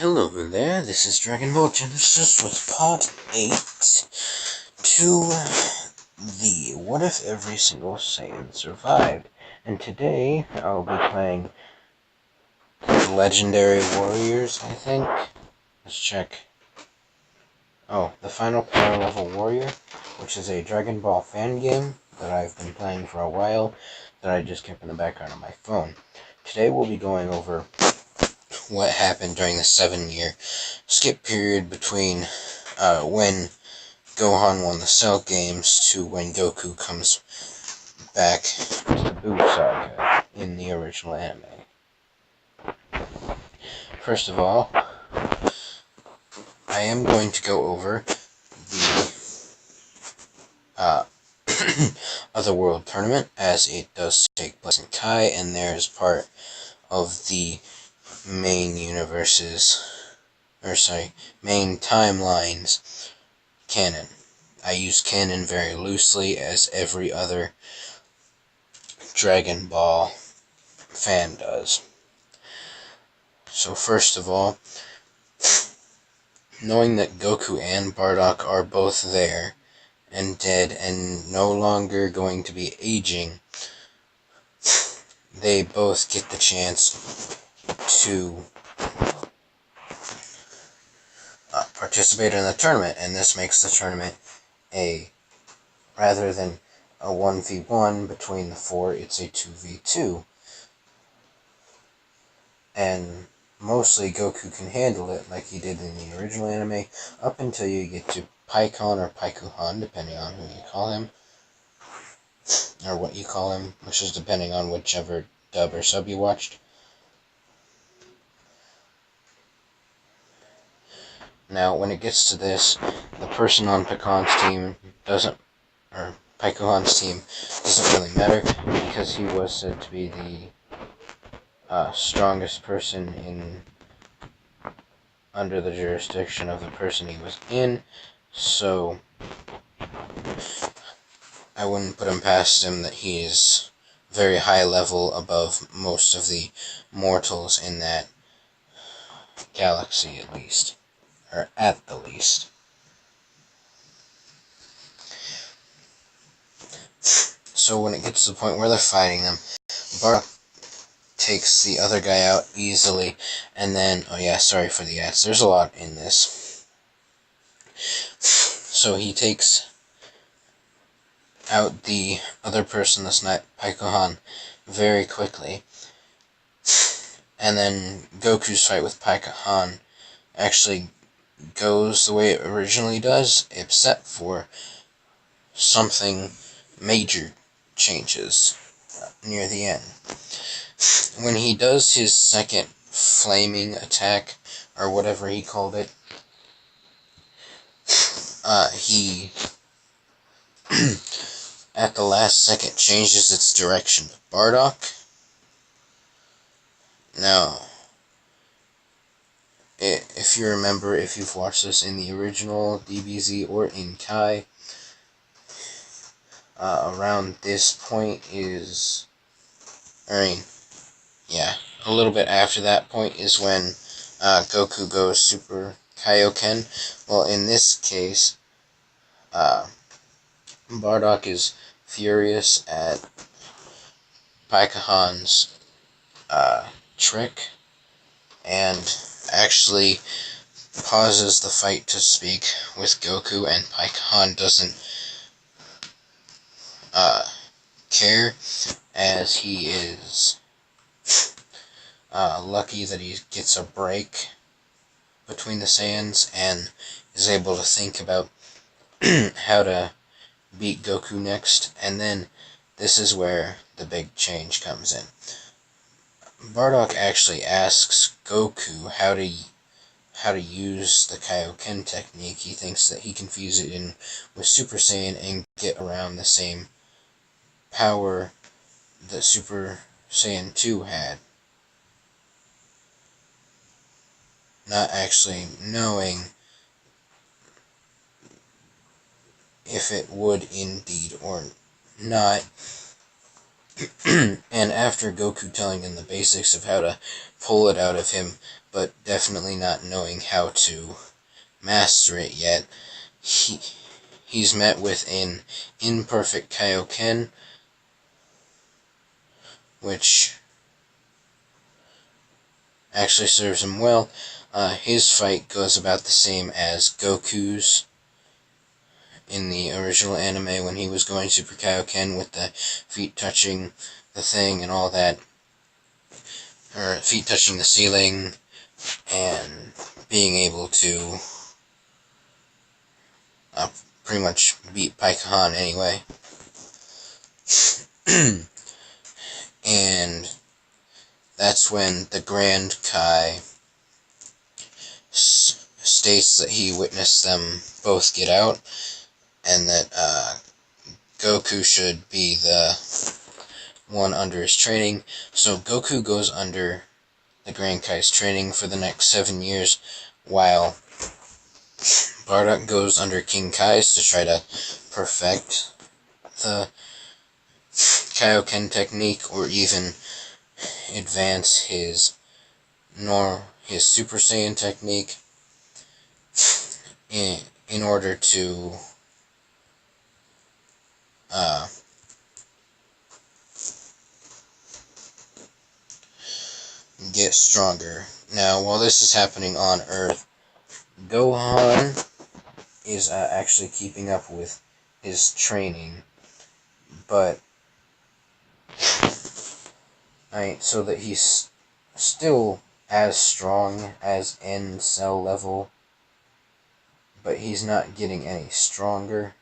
Hello there, this is Dragon Ball Genesis with part 8 to the What If Every Single Saiyan Survived. And today, I'll be playing the Legendary Warriors, I think. Let's check. Oh, the Final Power Level Warrior, which is a Dragon Ball fan game that I've been playing for a while, that I just kept in the background on my phone. Today we'll be going over what happened during the 7-year skip period between when Gohan won the Cell Games to when Goku comes back to the Buu Saga in the original anime. First of all, I am going to go over the Otherworld tournament, as it does take place in Kai, and there is part of the main main timelines canon. I use canon very loosely, as every other Dragon Ball fan does. So first of all, knowing that Goku and Bardock are both there and dead and no longer going to be aging, they both get the chance to participate in the tournament, and this makes the tournament rather than a 1v1 between the four, it's a 2v2. And mostly Goku can handle it like he did in the original anime, up until you get to Pikkon or Paikuhan, depending on who you call him, or what you call him, which is depending on whichever dub or sub you watched. Now, when it gets to this, the person on Pikkon's team or Paikuhan's team doesn't really matter, because he was said to be the strongest person under the jurisdiction of the person he was in, so I wouldn't put him past him that he is very high level above most of the mortals in that galaxy, at least. Or at the least. So when it gets to the point where they're fighting them, Bardock takes the other guy out easily, and then, oh yeah, sorry for the ads, there's a lot in this. So he takes out the other person that's not Paikuhan very quickly, and then Goku's fight with Paikuhan actually goes the way it originally does, except for something major changes near the end. When he does his second flaming attack, or whatever he called it, he at the last second changes its direction to Bardock. Now, if you remember, if you've watched this in the original DBZ or in Kai, around this point is, a little bit after that point is when Goku goes Super Kaioken. Well, in this case, Bardock is furious at Paikuhan's trick, and actually pauses the fight to speak with Goku, and Paikuhan doesn't care, as he is lucky that he gets a break between the Saiyans and is able to think about how to beat Goku next. And then this is where the big change comes in. Bardock actually asks Goku how to use the Kaioken technique. He thinks that he can fuse it in with Super Saiyan and get around the same power that Super Saiyan 2 had, not actually knowing if it would indeed or not And after Goku telling him the basics of how to pull it out of him, but definitely not knowing how to master it yet, he's met with an imperfect Kaioken, which actually serves him well. His fight goes about the same as Goku's in the original anime when he was going Super Kaioken with the feet touching the thing and all that, or feet touching the ceiling and being able to pretty much beat Paikahan anyway. And that's when the Grand Kai states that he witnessed them both get out, and that Goku should be the one under his training. So Goku goes under the Grand Kai's training for the next 7 years, while Bardock goes under King Kai's to try to perfect the Kaioken technique, or even advance his Super Saiyan technique in order to get stronger. Now, while this is happening on Earth, Gohan is actually keeping up with his training, but so that he's still as strong as N cell level, but he's not getting any stronger.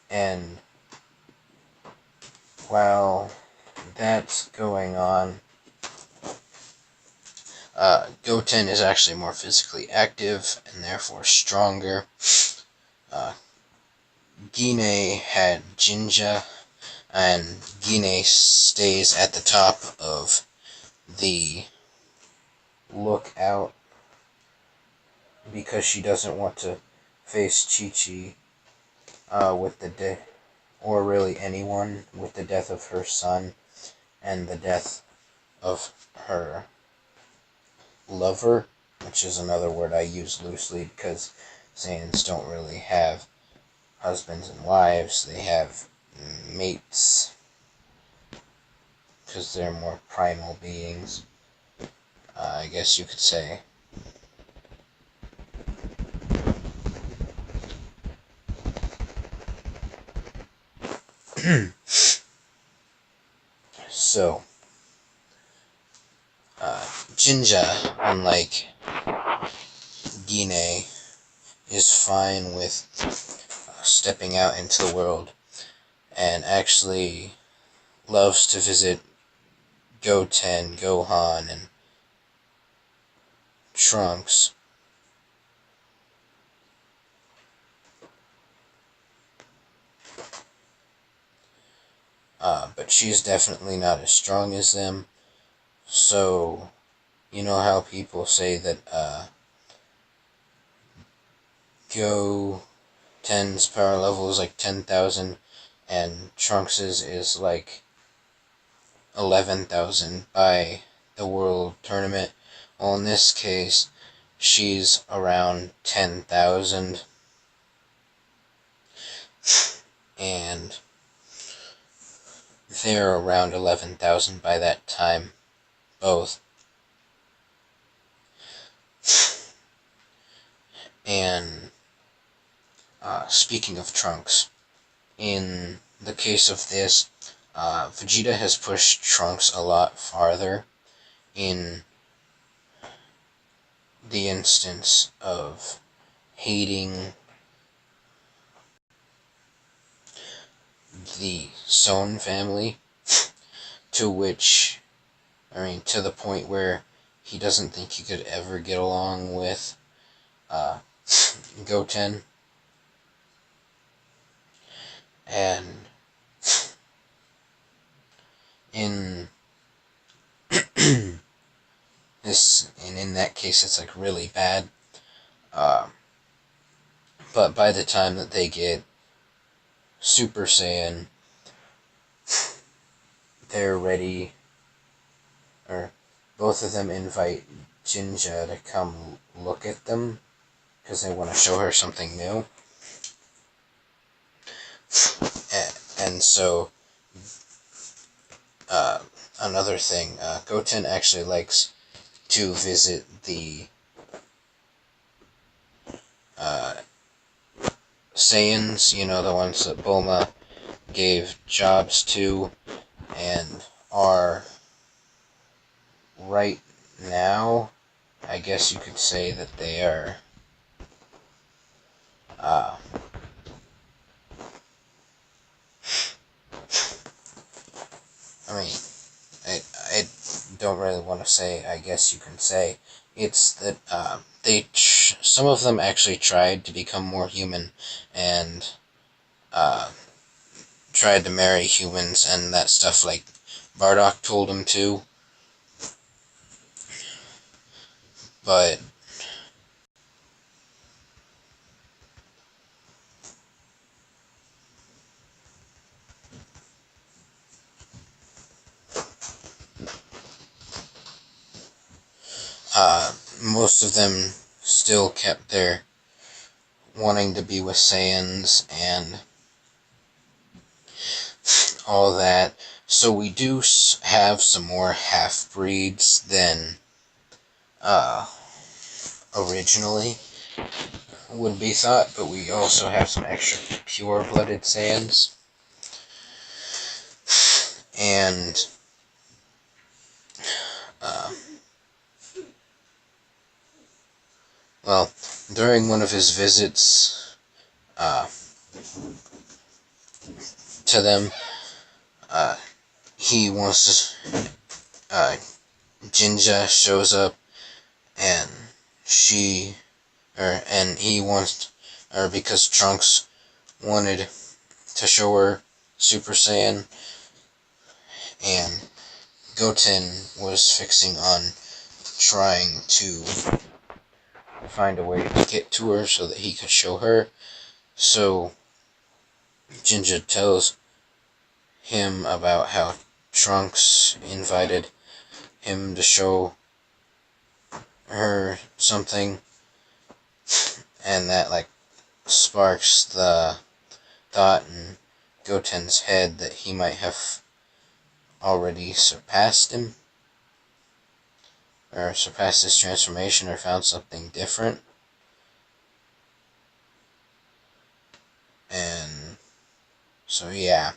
And while that's going on, Goten is actually more physically active and therefore stronger. Gine had Jinja, and Gine stays at the top of the lookout because she doesn't want to face Chi-Chi with the or really anyone, with the death of her son and the death of her lover, which is another word I use loosely because Saiyans don't really have husbands and wives. They have mates because they're more primal beings, I guess you could say. So, Jinja, unlike Gine, is fine with stepping out into the world and actually loves to visit Goten, Gohan, and Trunks. But she's definitely not as strong as them. So, you know how people say that Goten's power level is like 10,000 and Trunks's is like 11,000 by the World Tournament? Well, in this case, she's around 10,000. And they're around 11,000 by that time, both. And speaking of Trunks, in the case of this, Vegeta has pushed Trunks a lot farther in the instance of hating the Son family, to the point where he doesn't think he could ever get along with Goten. And in in that case, it's like really bad. But by the time that they get Super Saiyan, they're ready, or both of them invite Jinja to come look at them because they want to show her something new. And so, another thing, Goten actually likes to visit the Saiyans, the ones that Bulma gave jobs to, and are right now, I guess you could say that they are, I mean, I don't really want to say, I guess you can say, it's that, some of them actually tried to become more human, and, tried to marry humans and that stuff, like Bardock told him to, but most of them still kept their wanting to be with Saiyans and all that. So we do have some more half-breeds than originally would be thought, but we also have some extra pure-blooded Saiyans. And well, during one of his visits to them, he wants to, Jinja shows up, and he wants, or because Trunks wanted to show her Super Saiyan, and Goten was fixing on trying to find a way to get to her so that he could show her. So Jinja tells him about how Trunks invited him to show her something, and that sparks the thought in Goten's head that he might have already surpassed him, or surpassed his transformation, or found something different. And so yeah,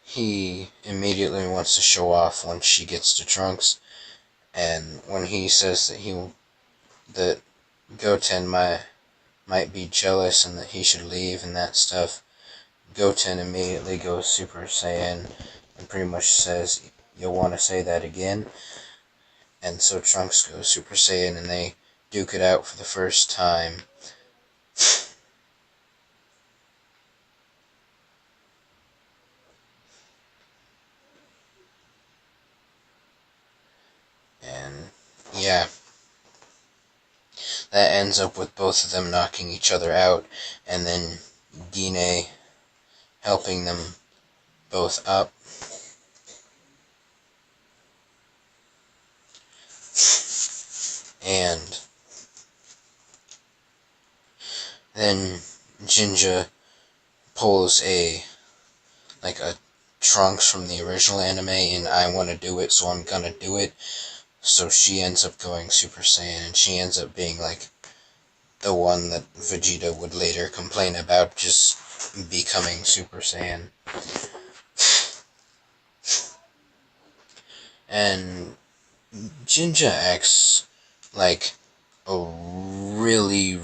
he immediately wants to show off once she gets to Trunks, and when he says that Goten might be jealous and that he should leave and that stuff, Goten immediately goes Super Saiyan and pretty much says, "You'll want to say that again." And so Trunks goes Super Saiyan and they duke it out for the first time. And yeah, that ends up with both of them knocking each other out, and then Gine helping them both up. And then Jinja pulls a Trunks from the original anime, and I want to do it, so I'm gonna do it. So she ends up going Super Saiyan, and she ends up being the one that Vegeta would later complain about just becoming Super Saiyan. And Jinja acts like a really,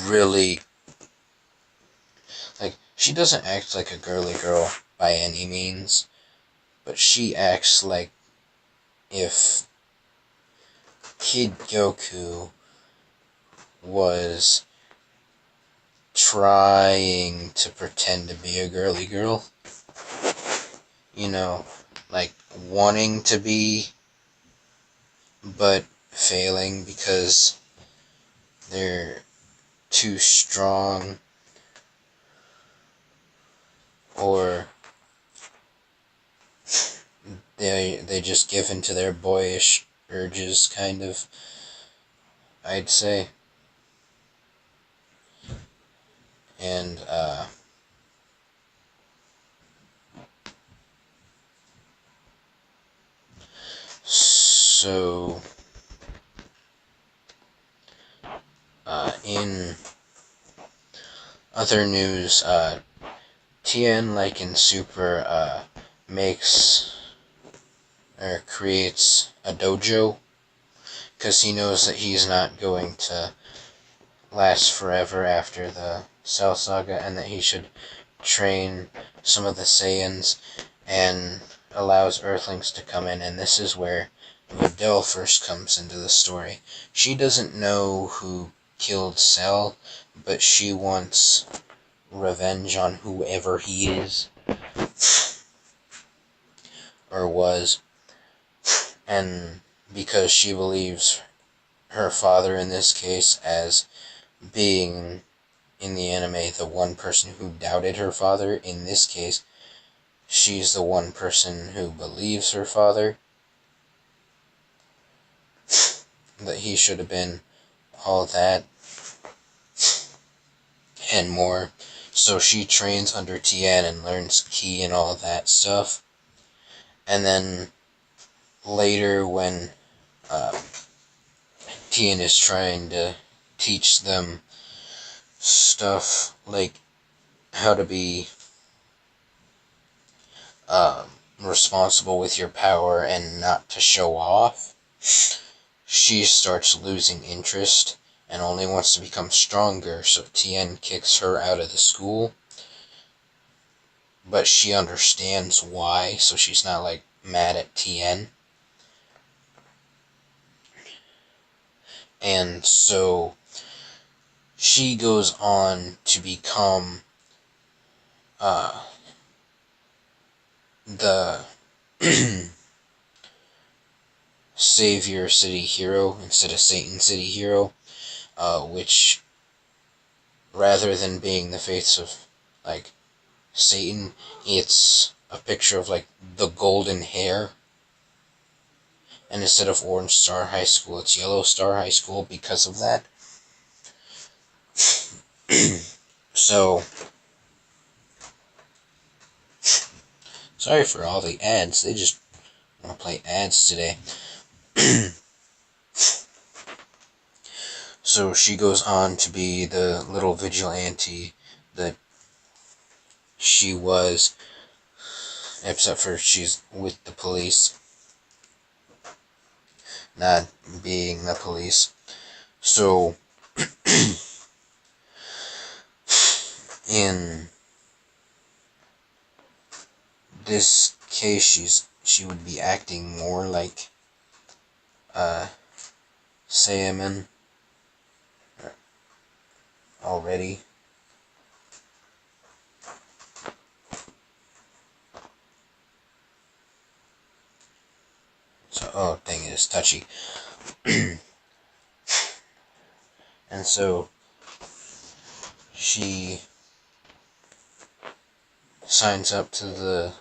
really, she doesn't act like a girly girl by any means, but she acts like if Kid Goku was trying to pretend to be a girly girl. Wanting to be, but failing because they're too strong, or they just give in to their boyish urges, kind of, I'd say. And so in other news, Tien, like in Super, makes or creates a dojo because he knows that he's not going to last forever after the Cell Saga, and that he should train some of the Saiyans, and allows Earthlings to come in. And this is where Videl first comes into the story. She doesn't know who killed Cell, but she wants revenge on whoever he is, or was, and because she believes her father in this case as being, in the anime, the one person who doubted her father. In this case, she's the one person who believes her father, that he should have been all that and more. So she trains under Tien and learns ki and all that stuff. And then later, when Tien is trying to teach them stuff like how to be responsible with your power and not to show off, she starts losing interest and only wants to become stronger, so Tien kicks her out of the school. But she understands why, so she's not, like, mad at Tien. And so she goes on to become the Savior City Hero instead of Satan City Hero, which, rather than being the face of, like, Satan, it's a picture of, like, the golden hair. And instead of Orange Star High School, it's Yellow Star High School because of that. So, sorry for all the ads. They just want to play ads today. So she goes on to be the little vigilante that she was, except for she's with the police, not being the police. So, in this case, she would be acting more like Saiyan already. So, oh dang, it is touchy. And so she signs up to the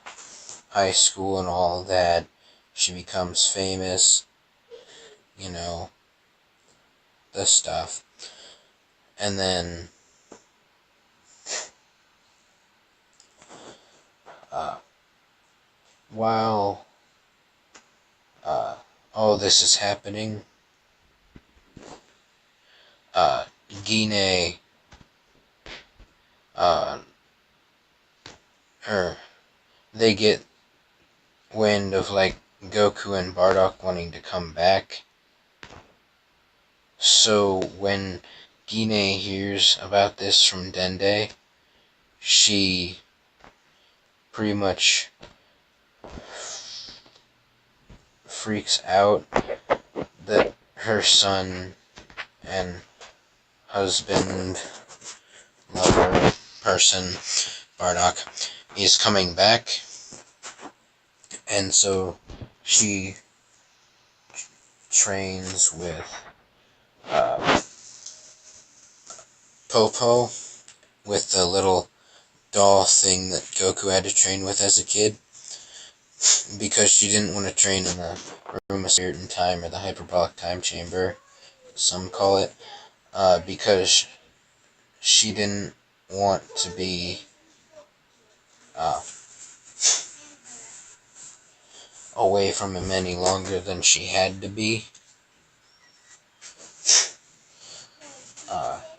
high school and all that. She becomes famous, you know, the stuff. And then while all this is happening, Gine, they get wind of, like, Goku and Bardock wanting to come back. So when Gine hears about this from Dende, she pretty much freaks out that her son and husband, lover, person, Bardock, is coming back. And so she trains with Popo with the little doll thing that Goku had to train with as a kid, because she didn't want to train in the Room of Spirit and Time, or the Hyperbolic Time Chamber, some call it, because she didn't want to be away from him any longer than she had to be.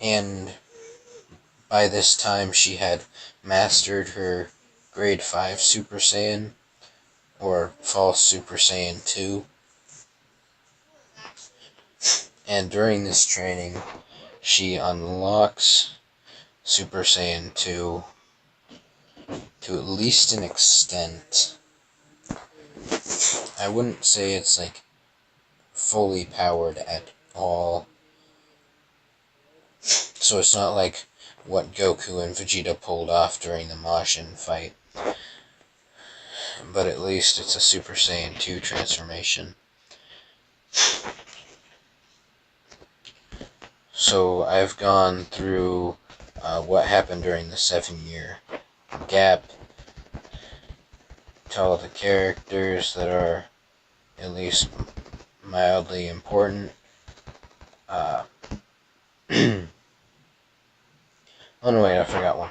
And by this time she had mastered her grade 5 Super Saiyan, or false Super Saiyan 2. And during this training, she unlocks Super Saiyan 2 to at least an extent. I wouldn't say it's like fully powered at all. So it's not like what Goku and Vegeta pulled off during the Majin fight. But at least it's a Super Saiyan 2 transformation. So I've gone through what happened during the 7-year gap, to all the characters that are at least mildly important. Oh no, wait, I forgot one.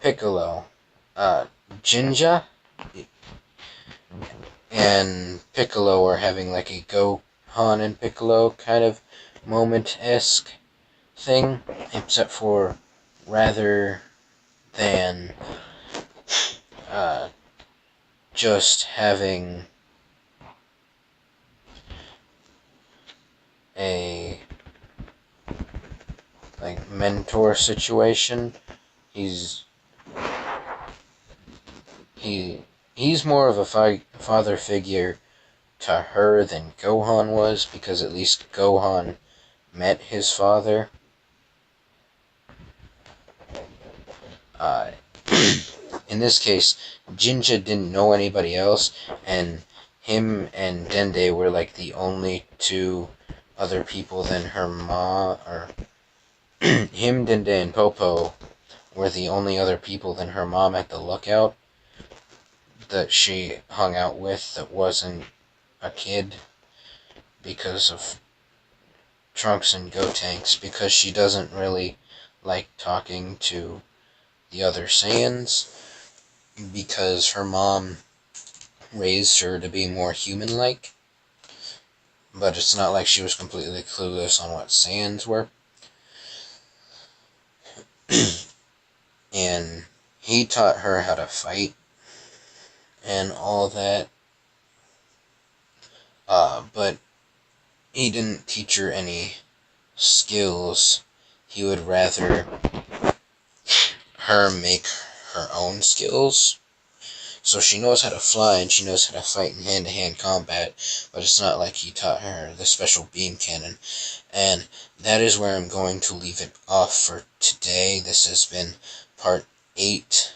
Piccolo. Jinja and Piccolo are having like a Gohan and Piccolo kind of moment-esque thing, except for rather than just having a like mentor situation, he's more of a father figure to her than Gohan was, because at least Gohan met his father. In this case, Jinja didn't know anybody else, and him and Dende were like the only two other people than her mom, or him, Dende, and Popo were the only other people than her mom at the lookout that she hung out with that wasn't a kid, because of Trunks and Gotenks, because she doesn't really like talking to the other Saiyans, because her mom raised her to be more human-like, but it's not like she was completely clueless on what Saiyans were. And he taught her how to fight and all that, but he didn't teach her any skills. He would rather her make her own skills. So she knows how to fly and she knows how to fight in hand-to-hand combat, but it's not like he taught her the special beam cannon. And that is where I'm going to leave it off for today. This has been part 8.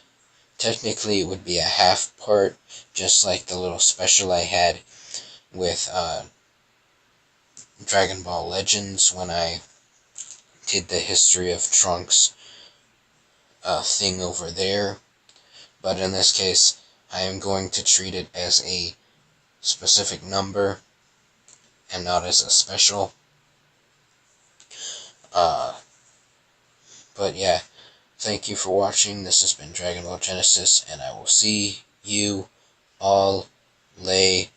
Technically it would be a half part, just like the little special I had with Dragon Ball Legends when I did the history of Trunks thing over there. But in this case, I am going to treat it as a specific number and not as a special. But yeah, thank you for watching. This has been Dragon Ball Genesis, and I will see you all later.